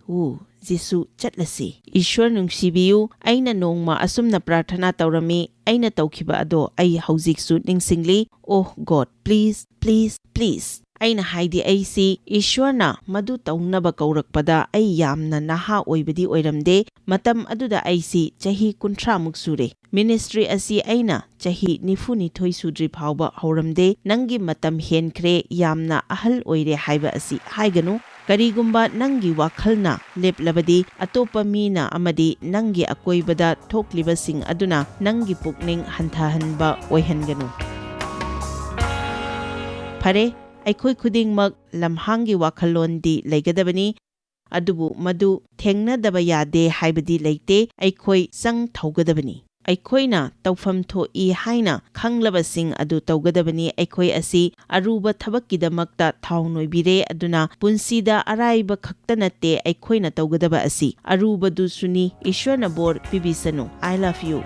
Speaker 1: ꯖꯤꯁꯨ, ꯆꯠꯂꯁꯤ꯫ ꯏꯁ꯭ꯋꯔ ꯅꯨꯡꯁꯤꯕꯤꯌꯨ, ꯑꯩꯅ ꯅꯣꯡꯃ ꯑꯁꯨꯝꯅ ꯄ꯭ꯔꯥꯔꯊꯅꯥ ꯇꯧꯔꯝꯃꯤ꯫ ꯑꯩꯅ ꯇꯧꯈꯤꯕ ꯑꯗꯣ ꯑꯩ ꯍꯧꯖꯤꯛꯁꯨ ꯅꯤꯡꯁꯤꯡꯂꯤ꯫ ꯑꯣ ꯒꯣꯗ, ꯄ꯭ꯂꯤꯖ, ꯄ꯭ꯂꯤꯖ, ꯄ꯭ꯂꯤꯖ꯫ ꯑꯩꯅ ꯍꯥꯏꯗꯤ ꯑꯩꯁꯤ ꯏꯁ꯭ꯋꯔꯅ ꯃꯗꯨ ꯇꯧꯅꯕ ꯀꯧꯔꯛꯄꯗ ꯑꯩ ꯌꯥꯝꯅ ꯅꯍꯥ ꯑꯣꯏꯕꯗꯤ ꯑꯣꯏꯔꯝꯗꯦ꯫ ꯃꯇꯝ ꯑꯗꯨꯗ ꯑꯩꯁꯤ ꯆꯍꯤ 30ꯃꯨꯛ ꯁꯨꯔꯦ꯫ ꯃꯤꯅꯤꯁꯇ꯭ꯔꯤ ꯑꯁꯤ ꯑꯩꯅ ꯆꯍꯤ 92 ꯁꯨꯗ꯭ꯔꯤ ꯐꯥꯎꯕ ꯍꯧꯔꯝꯗꯦ꯫ ꯅꯪꯒꯤ ꯃꯇꯝ ꯍꯦꯟꯈ꯭ꯔꯦ, ꯌꯥꯝꯅ ꯑꯍꯜ ꯑꯣꯏꯔꯦ ꯍꯥꯏꯕ ꯑꯁꯤ ꯍꯥꯏꯒꯅꯨ꯫ ꯀꯔꯤꯒꯨꯝꯕ ꯅꯪꯒꯤ ꯋꯥꯈꯜꯅ ꯂꯦꯞꯂꯕꯗꯤ ꯑꯇꯣꯞꯄ ꯃꯤꯅ ꯑꯃꯗꯤ ꯅꯪꯒꯤ ꯑꯀꯣꯏꯕꯗ ꯊꯣꯛꯂꯤꯕꯁꯤꯡ ꯑꯗꯨꯅ ꯅꯪꯒꯤ ꯄꯨꯛꯅꯤꯡ ꯍꯟꯊꯍꯟꯕ ꯑꯣꯏꯍꯟꯒꯅꯨ꯫ ꯐꯔꯦ, ꯑꯩꯈꯣꯏ ꯈꯨꯗꯤꯡꯃꯛ ꯂꯝꯍꯥꯡꯒꯤ ꯋꯥꯈꯜꯂꯣꯟꯗꯤ ꯂꯩꯒꯗꯕꯅꯤ, ꯑꯗꯨꯕꯨ ꯃꯗꯨ ꯊꯦꯡꯅꯗꯕ ꯌꯥꯗꯦ ꯍꯥꯏꯕꯗꯤ ꯂꯩꯇꯦ꯫ ꯑꯩꯈꯣꯏ ꯆꯪ ꯊꯧꯒꯗꯕꯅꯤ꯫ ꯑꯩꯈꯣꯏꯅ ꯇꯧꯐꯝ ꯊꯣꯛꯏ ꯍꯥꯏꯅ ꯈꯪꯂꯕꯁꯤꯡ ꯑꯗꯨ ꯇꯧꯒꯗꯕꯅꯤ꯫ ꯑꯩꯈꯣꯏ ꯑꯁꯤ ꯑꯔꯨꯕ ꯊꯕꯛꯀꯤꯗꯃꯛꯇ ꯊꯥꯎ ꯅꯣꯏꯕꯤꯔꯦ, ꯑꯗꯨꯅ ꯄꯨꯟꯁꯤꯗ ꯑꯔꯥꯏꯕ ꯈꯛꯇ ꯅꯠꯇꯦ ꯑꯩꯈꯣꯏꯅ ꯇꯧꯒꯗꯕ ꯑꯁꯤ ꯑꯔꯨꯕꯗꯨꯁꯨꯅꯤ꯫ ꯏꯁ꯭ꯋꯔꯅ ꯕꯣꯔ ꯄꯤꯕꯤꯁꯅꯨ꯫ I love you.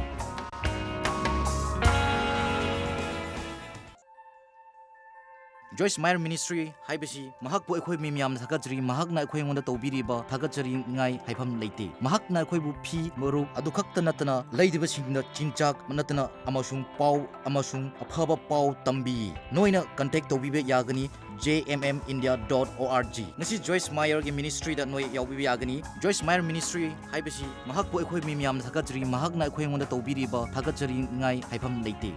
Speaker 3: Joyce Meyer Ministry haibasi mahakpu akhoi mi miyam thakajri mahakna akhoi ngonda tawbiriba thakajri ngai haifam leite mahakna akhoi bu phi maru adu khakta natana leidiba singna chinchak manatana amasung pau amasung aphaba pau tambi noina contact tawbibe yagani jmmindia.org ngasi Joyce Meyer gi ministry da noi yawbibe yagani Joyce Meyer Ministry haibasi mahakpu akhoi mi miyam thakajri mahakna akhoi ngonda tawbiriba thakajri ngai haifam leite